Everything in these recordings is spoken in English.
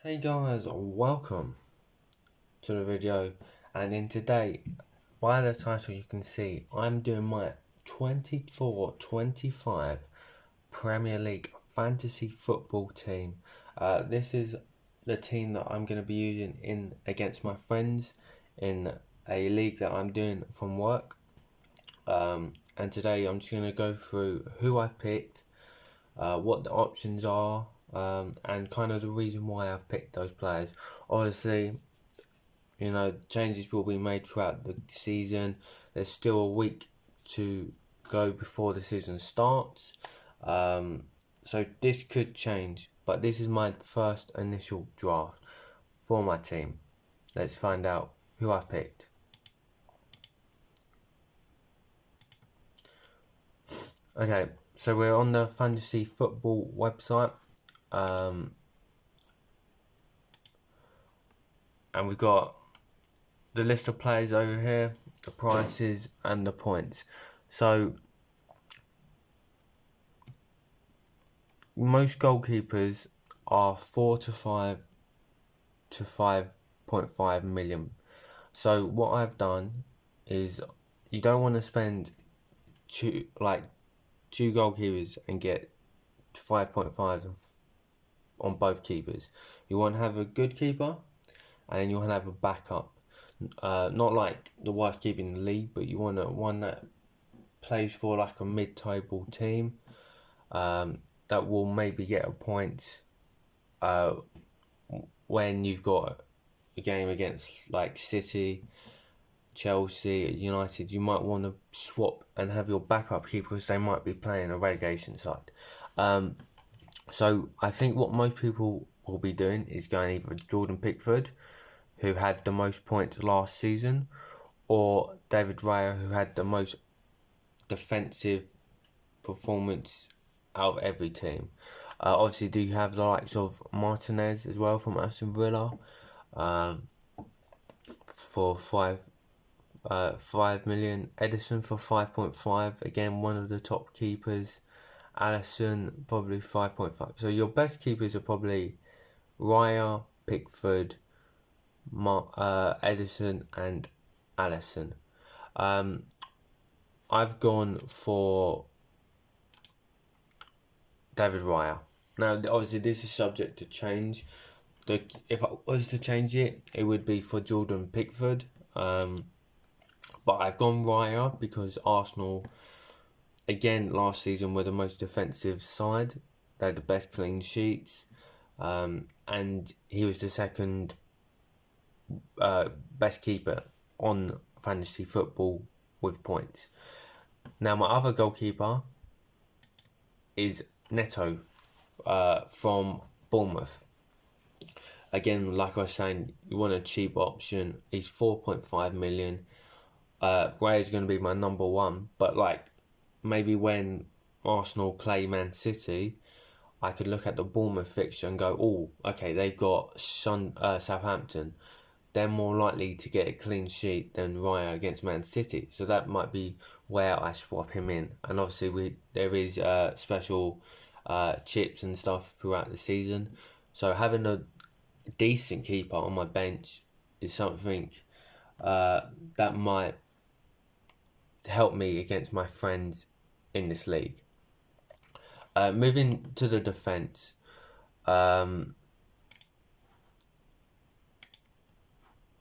Hey guys, welcome to the video, and in today, by the title you can see, I'm doing my 24-25 Premier League fantasy football team. This is the team that I'm going to be using in against my friends in a league that I'm doing from work. And today I'm just going to go through who I've picked, what the options are, and kind of the reason why I've picked those players. Obviously, changes will be made throughout the season. There's still a week to go before the season starts. So this could change, but this is my first initial draft for my team. Let's find out who I picked. Okay, so we're on the fantasy football website. And we've got the list of players over here, the prices and the points. So most goalkeepers are 4 to 5 to 5.5 million. So what I've done is, you don't want to spend two goalkeepers and get 5.5 on both keepers. You want to have a good keeper, and then you want to have a backup. Not like the worst keeper in the league, but you want one that plays for like a mid-table team, that will maybe get a point when you've got a game against like City, Chelsea, United. You might want to swap and have your backup keeper because they might be playing a relegation side. So I think what most people will be doing is going either Jordan Pickford, who had the most points last season, or David Raya, who had the most defensive performance out of every team. Obviously, do you have the likes of Martinez as well from Aston Villa, for 5 million. Edison for 5.5. Again, one of the top keepers. Alisson probably 5.5. So your best keepers are probably Raya, Pickford, Edison, and Alisson. I've gone for David Raya. Now, obviously, this is subject to change. If I was to change it, it would be for Jordan Pickford. But I've gone Raya because Arsenal, again, last season were the most defensive side. They had the best clean sheets. And he was the second best keeper on fantasy football with points. Now, my other goalkeeper is Neto, from Bournemouth. Again, like I was saying, you want a cheap option. He's 4.5 million. Ray is going to be my number one, but maybe when Arsenal play Man City, I could look at the Bournemouth fixture and go, oh, okay, they've got Southampton. They're more likely to get a clean sheet than Raya against Man City. So that might be where I swap him in. And obviously there is special chips and stuff throughout the season. So having a decent keeper on my bench is something that might help me against my friends in this league. Moving to the defence.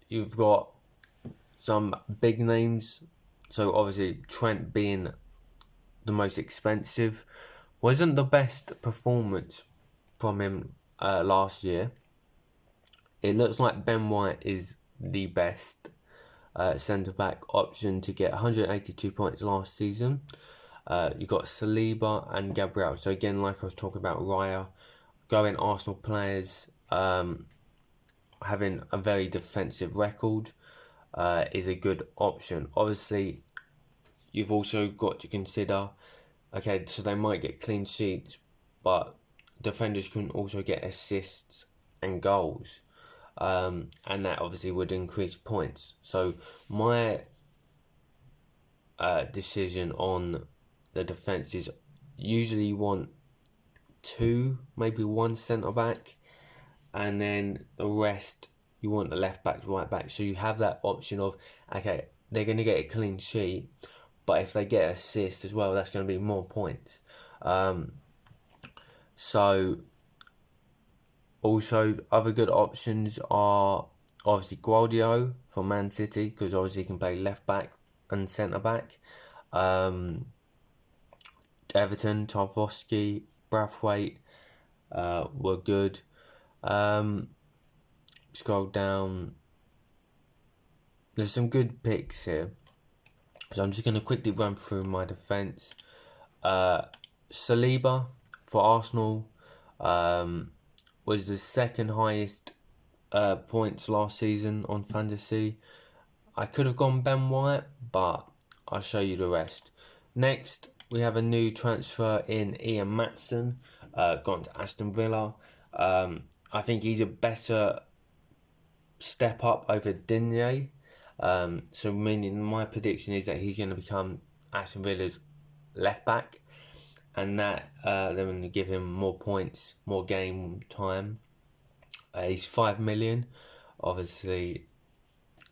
You've got some big names. So obviously Trent being the most expensive, wasn't the best performance from him last year. It looks like Ben White is the best centre-back option to get 182 points last season. You got Saliba and Gabriel. So again, like I was talking about Raya, going Arsenal players, having a very defensive record is a good option. Obviously, you've also got to consider, okay, so they might get clean sheets, but defenders can also get assists and goals. And that obviously would increase points. So my decision on the defence is, usually you want two, maybe one centre back, and then the rest you want the left backs, right back. So you have that option of, okay, they're going to get a clean sheet, but if they get assist as well, that's going to be more points. So also other good options are obviously Guardiola from Man City, because obviously he can play left back and centre back. Everton, Tarkowski, Braithwaite were good. Scroll down. There's some good picks here. So I'm just going to quickly run through my defence. Saliba for Arsenal was the second highest points last season on fantasy. I could have gone Ben White, but I'll show you the rest. Next, we have a new transfer in Ian Maatsen, gone to Aston Villa. I think he's a better step up over Digne. So meaning my prediction is that he's going to become Aston Villa's left back, and that they're going to give him more points, more game time. He's 5 million. Obviously,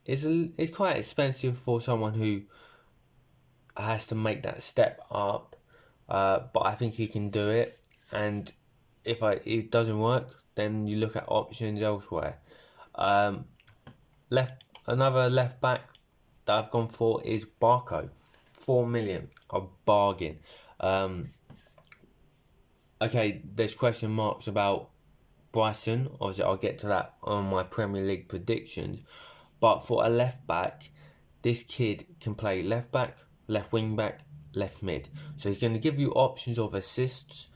it's quite expensive for someone who has to make that step up, but I think he can do it. And if it doesn't work, then you look at options elsewhere. Another left back that I've gone for is Barco, 4 million, a bargain. Okay, there's question marks about Bryson. Obviously, I'll get to that on my Premier League predictions. But for a left back, this kid can play left back, left wing back, left mid. So he's going to give you options of assists,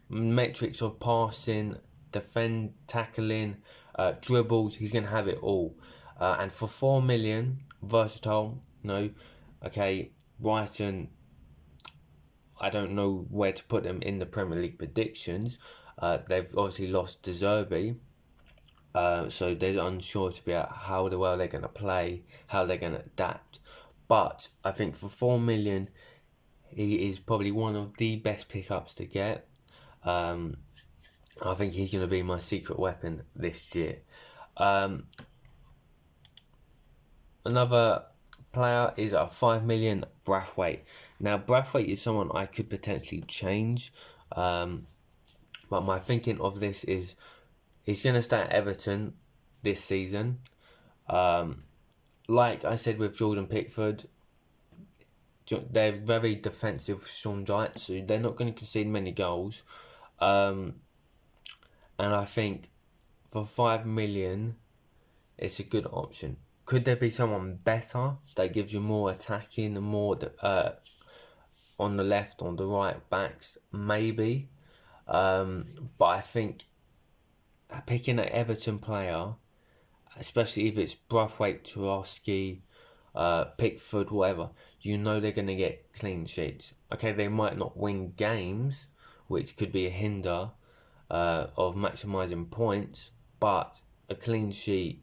metrics of passing, defend, tackling, dribbles. He's going to have it all. And for 4 million, versatile. No, okay, Brighton, I don't know where to put them in the Premier League predictions. They've obviously lost De Zerbi, so they're unsure to be at how well they're going to play, how they're going to adapt. But I think for 4 million, he is probably one of the best pickups to get. I think he's going to be my secret weapon this year. Another player is a 5 million Braithwaite. Now, Braithwaite is someone I could potentially change, but my thinking of this is he's going to stay at Everton this season. Like I said with Jordan Pickford, they're very defensive, Sean Giants, so they're not going to concede many goals. And I think for 5 million, it's a good option. Could there be someone better that gives you more attacking and more on the left, on the right backs? Maybe. But I think picking an Everton player, especially if it's Braithwaite, Tarkowski, Pickford, whatever, you know they're going to get clean sheets. Okay, they might not win games, which could be a hinder of maximising points, but a clean sheet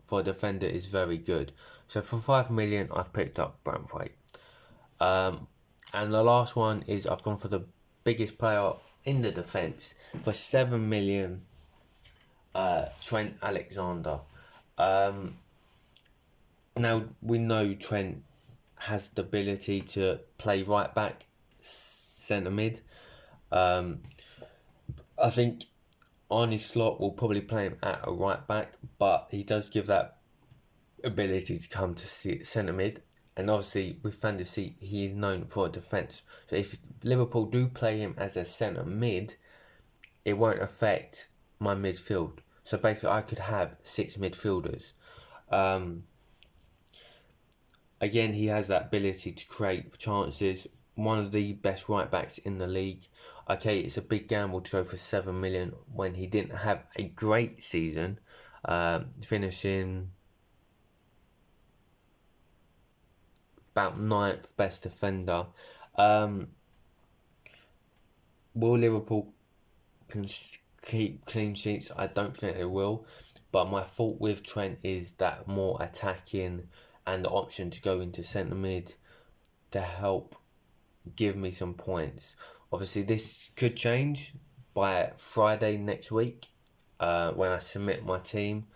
for a defender is very good. So for 5 million, I've picked up Braithwaite. And the last one is I've gone for the biggest player in the defence for 7 million, Trent Alexander. Now we know Trent has the ability to play right back, centre mid. I think Arne Slot will probably play him at a right back, but he does give that ability to come to centre mid. And obviously, with fantasy, he is known for defence. So if Liverpool do play him as a centre mid, it won't affect my midfield. So basically, I could have 6 midfielders. Again, he has that ability to create chances. One of the best right backs in the league. Okay, it's a big gamble to go for 7 million when he didn't have a great season, finishing about 9th best defender. Will Liverpool keep clean sheets? I don't think they will. But my fault with Trent is that more attacking and the option to go into centre mid to help give me some points. Obviously, this could change by Friday next week. when I submit my team.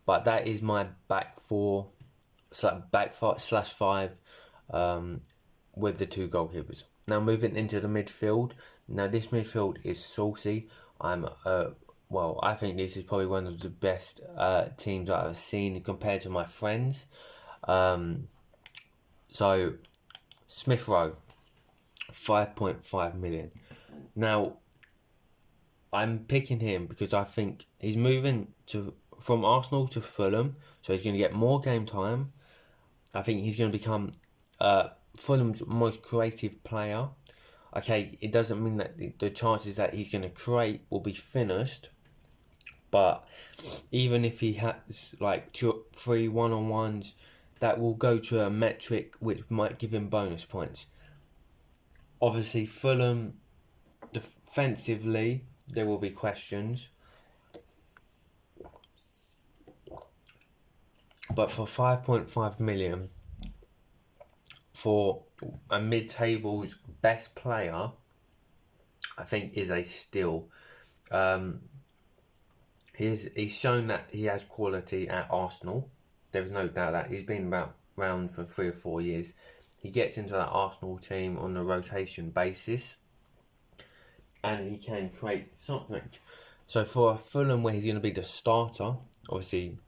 But that is my back four, slash five, with the two goalkeepers. Now moving into the midfield. Now this midfield is saucy. I think this is probably one of the best teams I've seen compared to my friends. So Smith Rowe, 5.5 million. Now I'm picking him because I think he's moving from Arsenal to Fulham, so he's going to get more game time. I think he's going to become Fulham's most creative player. Okay, it doesn't mean that the chances that he's going to create will be finished, but even if he has like 2-3 one-on-ones, that will go to a metric which might give him bonus points. Obviously, Fulham, defensively, there will be questions. But for 5.5 million, for a mid-table's best player, I think is a steal. He's shown that he has quality at Arsenal. There's no doubt that he's been around for 3 or 4 years. He gets into that Arsenal team on a rotation basis, and he can create something. So for a Fulham where he's going to be the starter, obviously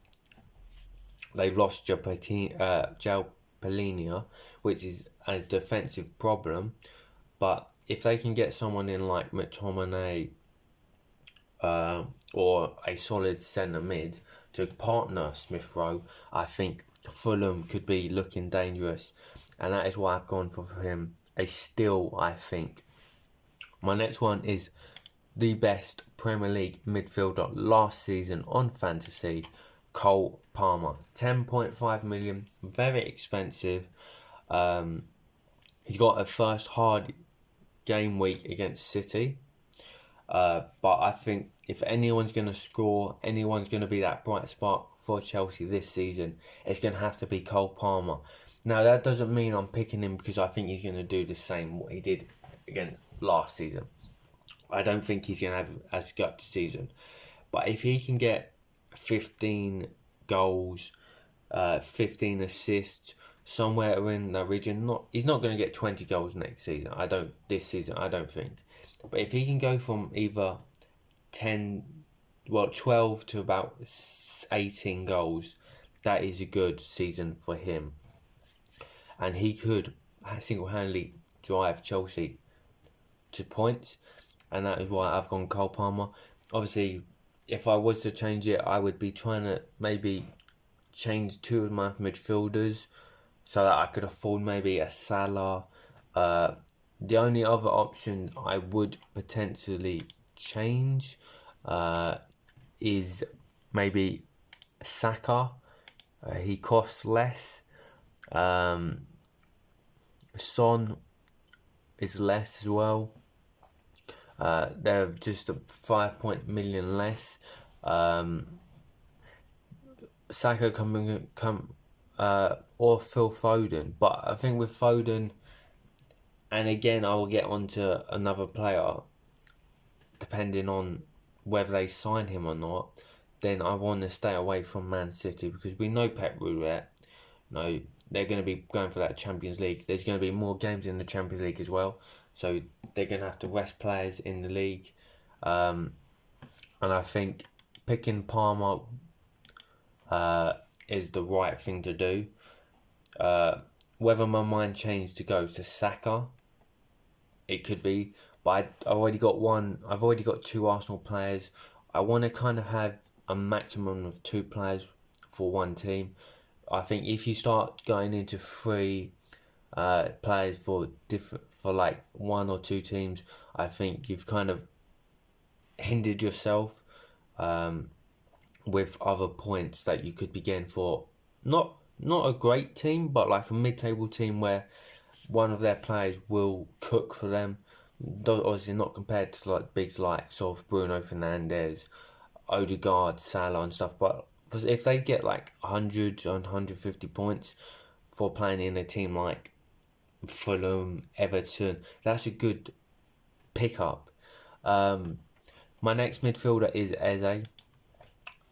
they've lost João Palhinha, which is a defensive problem. But if they can get someone in like McTominay or a solid centre mid to partner Smith Rowe, I think Fulham could be looking dangerous. And that is why I've gone for him. A steal, I think. My next one is the best Premier League midfielder last season on fantasy, Cole Palmer. 10.5 million, very expensive. He's got a first hard game week against City. But I think if anyone's going to score, anyone's going to be that bright spark for Chelsea this season, it's going to have to be Cole Palmer. Now, that doesn't mean I'm picking him because I think he's going to do the same what he did against last season. I don't think he's going to have as good a season. But if he can get 15 goals, 15 assists, somewhere in that region, he's not going to get 20 goals next season. I don't think. But if he can go from either 12 to about 18 goals, that is a good season for him. And he could single-handedly drive Chelsea to points. And that is why I've gone Cole Palmer. Obviously, if I was to change it, I would be trying to maybe change two of my midfielders so that I could afford maybe a Salah. The only other option I would potentially change is maybe Saka. He costs less. Son is less as well. They're just 5 million less. Saka or Phil Foden, but I think with Foden, and again I will get onto another player, depending on whether they sign him or not. Then I want to stay away from Man City because we know Pep Roulette. No, they're going to be going for that Champions League. There's going to be more games in the Champions League as well, so they're going to have to rest players in the league. And I think picking Palmer is the right thing to do. Whether my mind changed to go to Saka, it could be, but I've already got two Arsenal players. I want to kind of have a maximum of 2 players for one team. I think if you start going into 3 players for like 1 or 2 teams, I think you've kind of hindered yourself with other points that you could be getting for not a great team, but like a mid-table team where one of their players will cook for them. Obviously not compared to like bigs like sort of Bruno Fernandes, Odegaard, Salah and stuff, but if they get like 100 and 150 points for playing in a team like Fulham, Everton, that's a good pickup. My next midfielder is Eze.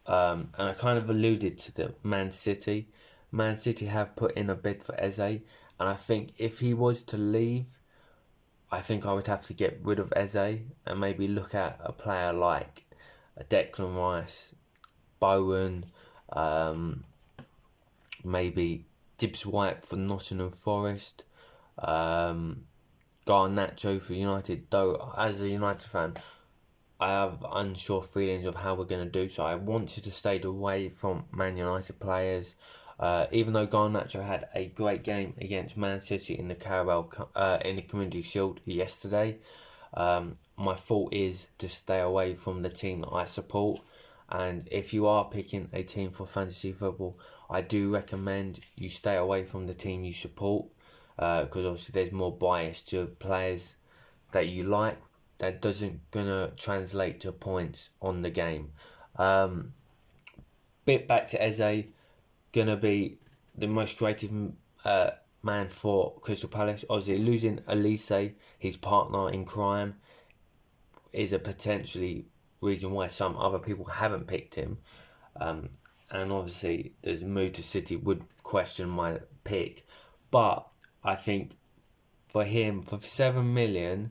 And I kind of alluded to the Man City. Man City have put in a bid for Eze, and I think if he was to leave, I think I would have to get rid of Eze and maybe look at a player like Declan Rice, Bowen, maybe Gibbs White for Nottingham Forest, Garnacho for United. Though, as a United fan, I have unsure feelings of how we're going to do, so I wanted to stay away from Man United players. Even though Garnacho had a great game against Man City in the in the Community Shield yesterday, my thought is to stay away from the team that I support. And if you are picking a team for fantasy football, I do recommend you stay away from the team you support, because obviously there's more bias to players that you like that doesn't gonna translate to points on the game. Bit back to Eze, gonna be the most creative man for Crystal Palace. Obviously, losing Elise, his partner in crime, is a potentially reason why some other people haven't picked him. And obviously, there's a move to City would question my pick, but I think for him, for 7 million,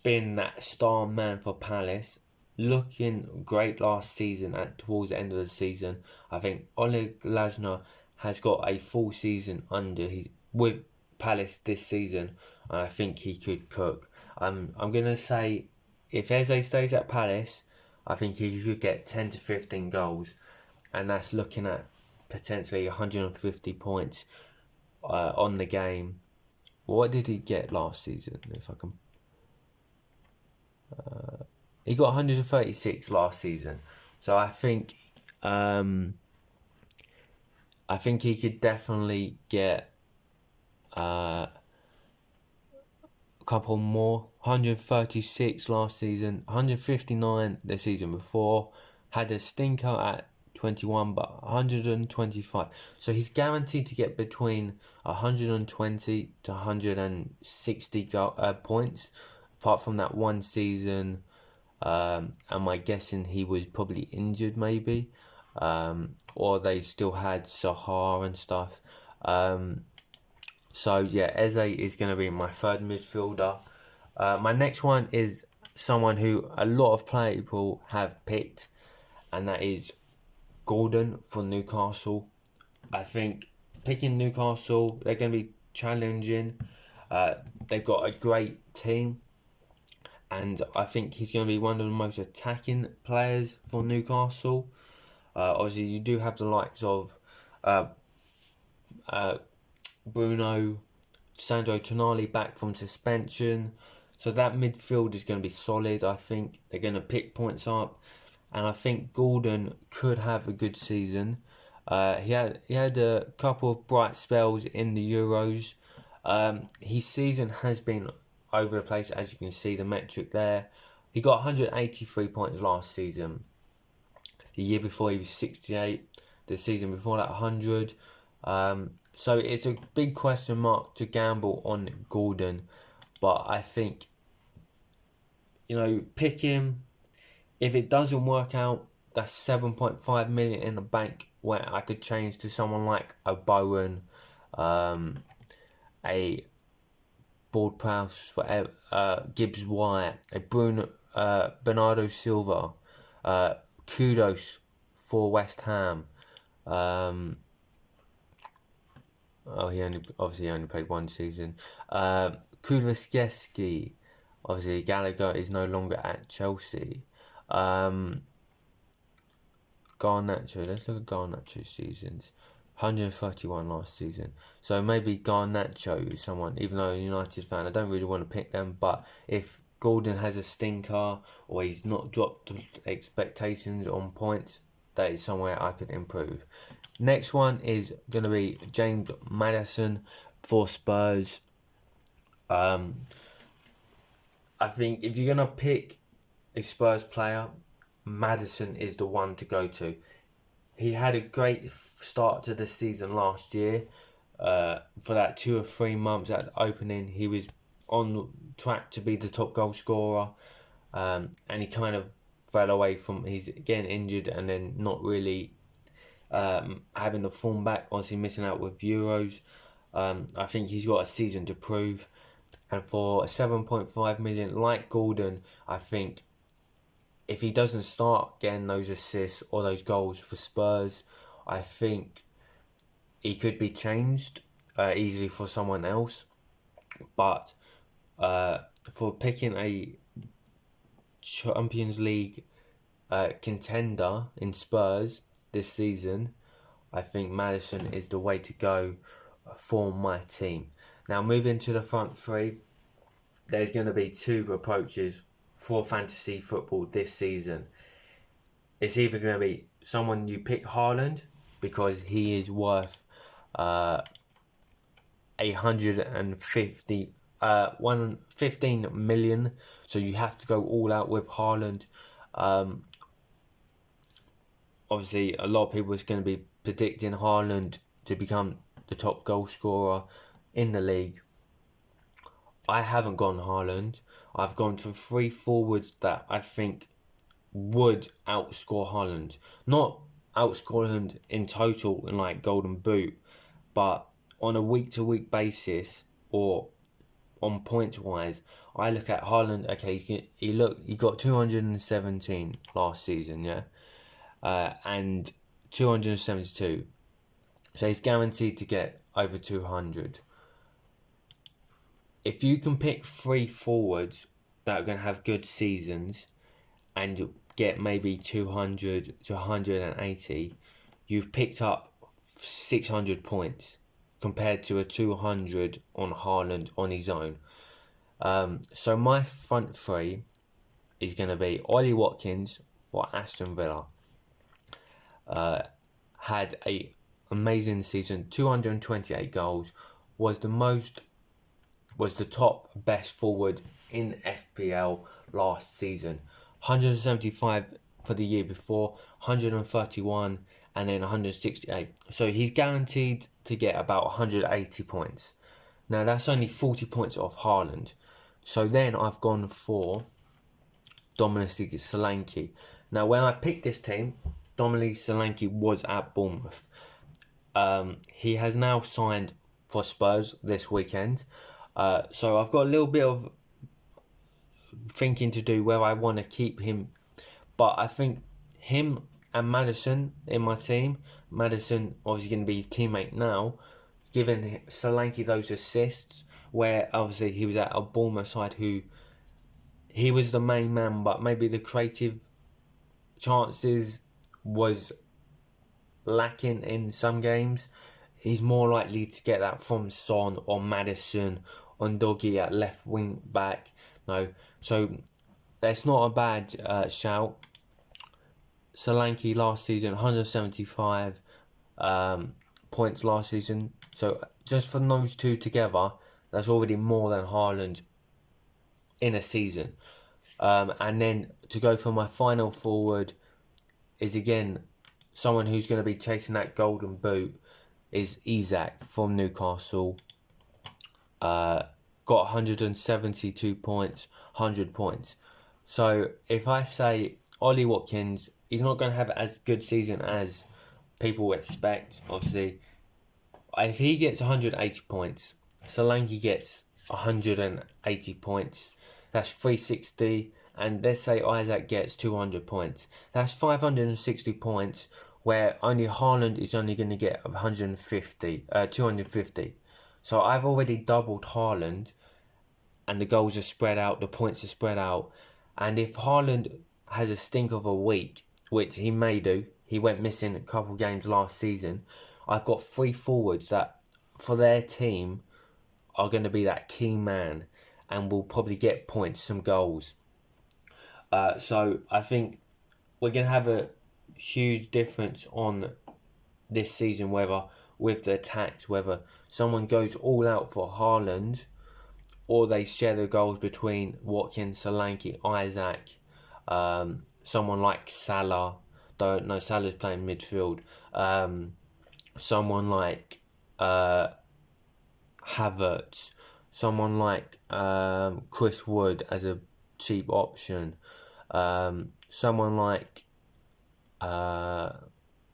being that star man for Palace, looking great last season towards the end of the season. I think Oleg Lasner has got a full season with Palace this season, and I think he could cook. I'm gonna say if Eze stays at Palace, I think he could get 10 to 15 goals, and that's looking at potentially 150 points on the game. What did he get last season? If I can. He got 136 last season, so I think he could definitely get a couple more. 136 last season, 159 the season before. Had a stinker at 21, but 125. So he's guaranteed to get between 120 to 160 points. Apart from that one season. And my guessing he was probably injured maybe, or they still had Sahar and stuff. So yeah, Eze is going to be my third midfielder. My next one is someone who a lot of people have picked, and that is Gordon for Newcastle. I think picking Newcastle, they're going to be challenging. They've got a great team. And I think he's going to be one of the most attacking players for Newcastle. Obviously, you do have the likes of Bruno, Sandro Tonali back from suspension. So that midfield is going to be solid. I think they're going to pick points up. And I think Gordon could have a good season. He had a couple of bright spells in the Euros. His season has been over the place, as you can see the metric there. He got 183 points last season. The year before he was 68. The season before that 100. So it's a big question mark to gamble on Gordon, but I think pick him. If it doesn't work out, that's 7.5 million in the bank where I could change to someone like a Bowen, a Ward-Prowse for Gibbs White, a Bernardo Silva, Kudos for West Ham. He only played one season. Kulusevski, obviously Gallagher is no longer at Chelsea. Garnacho, let's look at Garnacho's seasons. 131 last season. So maybe Garnacho is someone, even though I'm a United fan, I don't really want to pick them, but if Gordon has a stinker or he's not dropped expectations on points, that is somewhere I could improve. Next one is going to be James Maddison for Spurs. I think if you're going to pick a Spurs player, Maddison is the one to go to. He had a great start to the season last year. For that 2 or 3 months at the opening, he was on track to be the top goal scorer. And he kind of fell away from, he's getting injured and then not really having the form back, obviously missing out with Euros. I think he's got a season to prove. And for 7.5 million, like Gordon, I think if he doesn't start getting those assists or those goals for Spurs, I think he could be changed easily for someone else. But for picking a Champions League contender in Spurs this season, I think Maddison is the way to go for my team. Now, moving to the front three, there's going to be two approaches for fantasy football this season. It's either going to be someone you pick Haaland because he is worth 15 million, so you have to go all out with Haaland. Obviously, a lot of people is going to be predicting Haaland to become the top goal scorer in the league. I haven't gone Haaland. I've gone for 3 forwards that I think would outscore Haaland. Not outscore him in total in like Golden Boot, but on a week-to-week basis or on points wise, I look at Haaland. Okay, he got 217 last season, yeah, and 272. So he's guaranteed to get over 200. If you can pick 3 forwards that are going to have good seasons and get maybe 200 to 180, you've picked up 600 points compared to a 200 on Haaland on his own. So my front three is going to be Ollie Watkins for Aston Villa. Had a amazing season, 228 goals, was the top best forward in FPL last season. 175 for the year before, 131 and then 168. So he's guaranteed to get about 180 points. Now that's only 40 points off Haaland. So then I've gone for Dominic Solanke. Now when I picked this team, Dominic Solanke was at Bournemouth. He has now signed for Spurs this weekend. So I've got a little bit of thinking to do where I want to keep him. But I think him and Maddison in my team, Maddison obviously going to be his teammate now, giving Solanke those assists, where obviously he was at a Bournemouth side who he was the main man, but maybe the creative chances was lacking in some games. He's more likely to get that from Son or Maddison, on Doggy at left wing back. No, so that's not a bad shout. Solanke last season, 175 points last season. So just for those two together, that's already more than Haaland in a season. And then to go for my final forward is again someone who's going to be chasing that golden boot is Isak from Newcastle. Got 172 points, 100 points. So if I say Ollie Watkins, he's not going to have as good season as people expect, obviously. If he gets 180 points, Solanke gets 180 points. That's 360. And let's say Isak gets 200 points. That's 560 points, where only Haaland is only going to get 250. So I've already doubled Haaland, and the goals are spread out, the points are spread out. And if Haaland has a stink of a week, which he may do, he went missing a couple games last season, I've got 3 forwards that, for their team, are going to be that key man and will probably get points, some goals. So I think we're going to have a huge difference on this season, whether with the attacks, whether someone goes all out for Haaland or they share the goals between Watkins, Solanke, Isak, someone like Salah. Don't know, Salah's playing midfield. Someone like Havertz, someone like Chris Wood as a cheap option. Someone like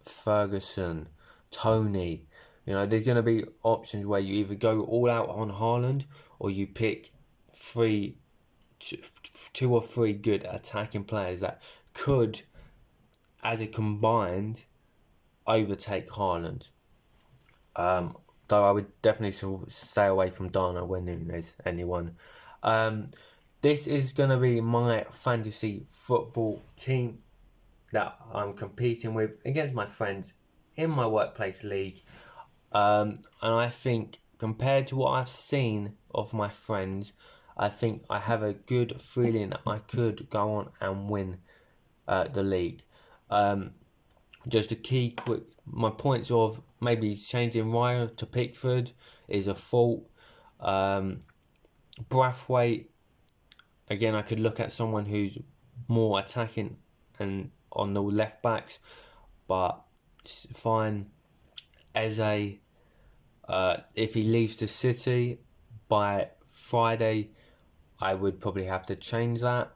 Ferguson, Tony. You know, there's going to be options where you either go all out on Haaland or you pick two or three good attacking players that could, as a combined, overtake Haaland. Though I would definitely stay away from Darwin Núñez, anyone. This is going to be my fantasy football team that I'm competing with against my friends in my workplace league. And I think compared to what I've seen of my friends, I think I have a good feeling that I could go on and win the league. Just a key quick, my points of maybe changing Raya to Pickford is a fault. Braithwaite, again, I could look at someone who's more attacking and on the left backs, but it's fine. Eze, if he leaves the City by Friday, I would probably have to change that.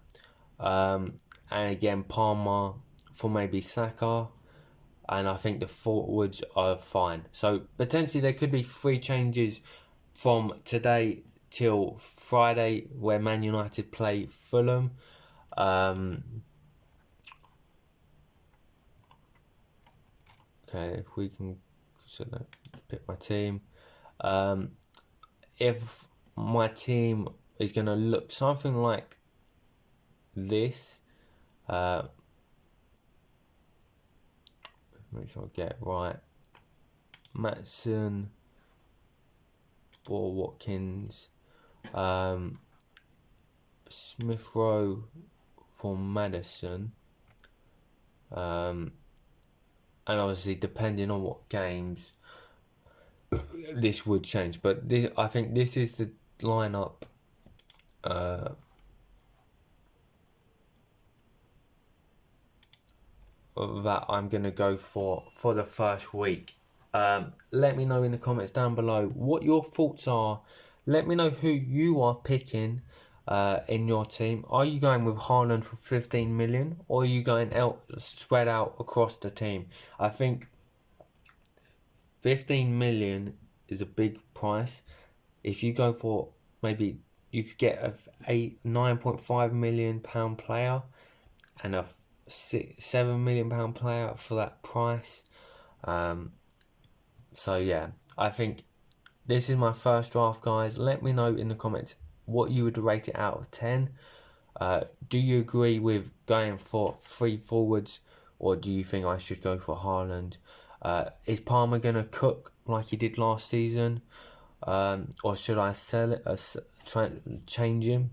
And again, Palmer for maybe Saka. And I think the forwards are fine. So potentially there could be 3 changes from today till Friday where Man United play Fulham. Okay, if we can pick my team. If my team is going to look something like this, make sure I get it right. Maatson for Watkins, Smith Rowe for Maddison, and obviously depending on what games this would change, but I think this is the lineup that I'm going to go for the first week. Let me know in the comments down below what your thoughts are. Let me know who you are picking in your team. Are you going with Haaland for 15 million or are you going spread out across the team? I think 15 million is a big price. If you go for maybe you could get a £9.5 million player and a £7 million player for that price. So yeah, I think this is my first draft, guys. Let me know in the comments what you would rate it out of 10. Do you agree with going for 3 forwards, or do you think I should go for Haaland? Is Palmer going to cook like he did last season? Or should I sell it, change him?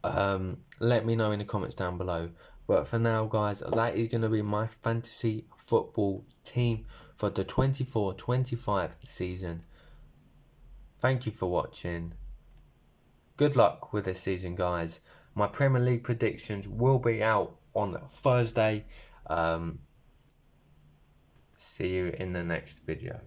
Let me know in the comments down below. But for now, guys, that is going to be my fantasy football team for the 24-25 season. Thank you for watching. Good luck with this season, guys. My Premier League predictions will be out on Thursday. See you in the next video.